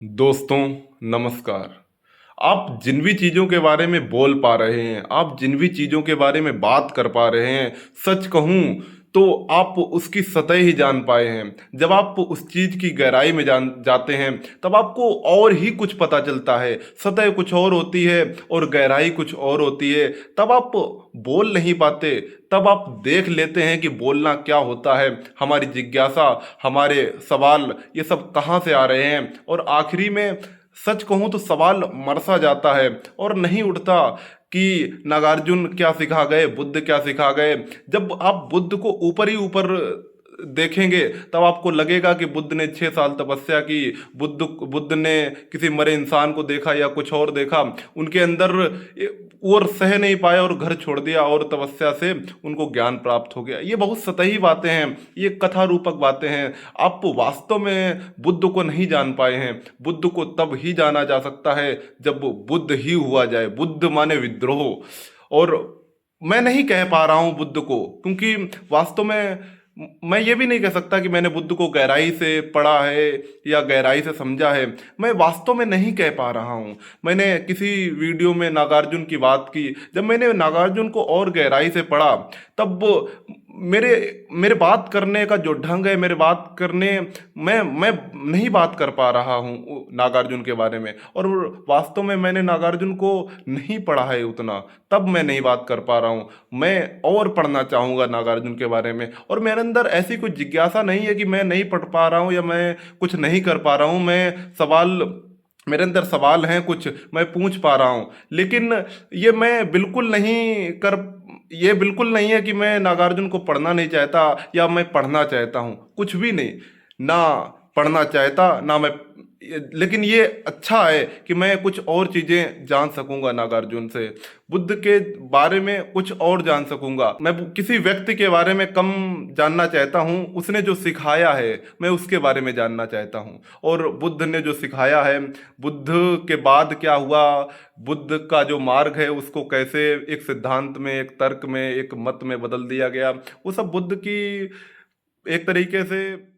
दोस्तों, नमस्कार। आप जिन भी चीज़ों के बारे में बोल पा रहे हैं, आप जिन भी चीज़ों के बारे में बात कर पा रहे हैं, सच कहूँ तो आप उसकी सतह ही जान पाए हैं। जब आप उस चीज़ की गहराई में जान जाते हैं, तब आपको और ही कुछ पता चलता है। सतह कुछ और होती है और गहराई कुछ और होती है। तब आप बोल नहीं पाते, तब आप देख लेते हैं कि बोलना क्या होता है। हमारी जिज्ञासा, हमारे सवाल, ये सब कहाँ से आ रहे हैं और आखिरी में सच कहूँ तो सवाल मर-सा जाता है और नहीं उठता कि नागार्जुन क्या सिखा गए, बुद्ध क्या सिखा गए। जब आप बुद्ध को ऊपर ही ऊपर देखेंगे, तब आपको लगेगा कि बुद्ध ने 6 साल तपस्या की, बुद्ध ने किसी मरे इंसान को देखा या कुछ और देखा। उनके अंदर और सह नहीं पाया और घर छोड़ दिया और तपस्या से उनको ज्ञान प्राप्त हो गया। ये बहुत सतही बातें हैं, ये कथा रूपक बातें हैं। आप वास्तव में बुद्ध को नहीं जान पाए हैं। बुद्ध को तब ही जाना जा सकता है जब बुद्ध ही हुआ जाए। बुद्ध माने विद्रोह। और मैं नहीं कह पा रहा हूँ बुद्ध को, क्योंकि वास्तव में मैं ये भी नहीं कह सकता कि मैंने बुद्ध को गहराई से पढ़ा है या गहराई से समझा है। मैं वास्तव में नहीं कह पा रहा हूँ। मैंने किसी वीडियो में नागार्जुन की बात की। जब मैंने नागार्जुन को और गहराई से पढ़ा, तब मेरे मेरे बात करने का जो ढंग है, मेरे बात करने, मैं नहीं बात कर पा रहा हूँ नागार्जुन के बारे में। और वास्तव में मैंने नागार्जुन को नहीं पढ़ा है उतना, तब मैं नहीं बात कर पा रहा हूँ। मैं और पढ़ना चाहूँगा नागार्जुन के बारे में, और मेरे अंदर ऐसी कोई जिज्ञासा नहीं है कि मैं नहीं पढ़ पा रहा हूँ या मैं कुछ नहीं कर पा रहा हूँ। मेरे अंदर सवाल हैं कुछ, मैं पूछ पा रहा हूँ। लेकिन ये मैं बिल्कुल नहीं कर ये बिल्कुल नहीं है कि मैं नागार्जुन को पढ़ना नहीं चाहता या मैं पढ़ना चाहता हूँ, कुछ भी नहीं। ना पढ़ना चाहता ना मैं, लेकिन ये अच्छा है कि मैं कुछ और चीज़ें जान सकूंगा नागार्जुन से। बुद्ध के बारे में कुछ और जान सकूंगा। मैं किसी व्यक्ति के बारे में कम जानना चाहता हूँ, उसने जो सिखाया है मैं उसके बारे में जानना चाहता हूँ। और बुद्ध ने जो सिखाया है, बुद्ध के बाद क्या हुआ, बुद्ध का जो मार्ग है उसको कैसे एक सिद्धांत में, एक तर्क में, एक मत में बदल दिया गया, वो सब बुद्ध की एक तरीके से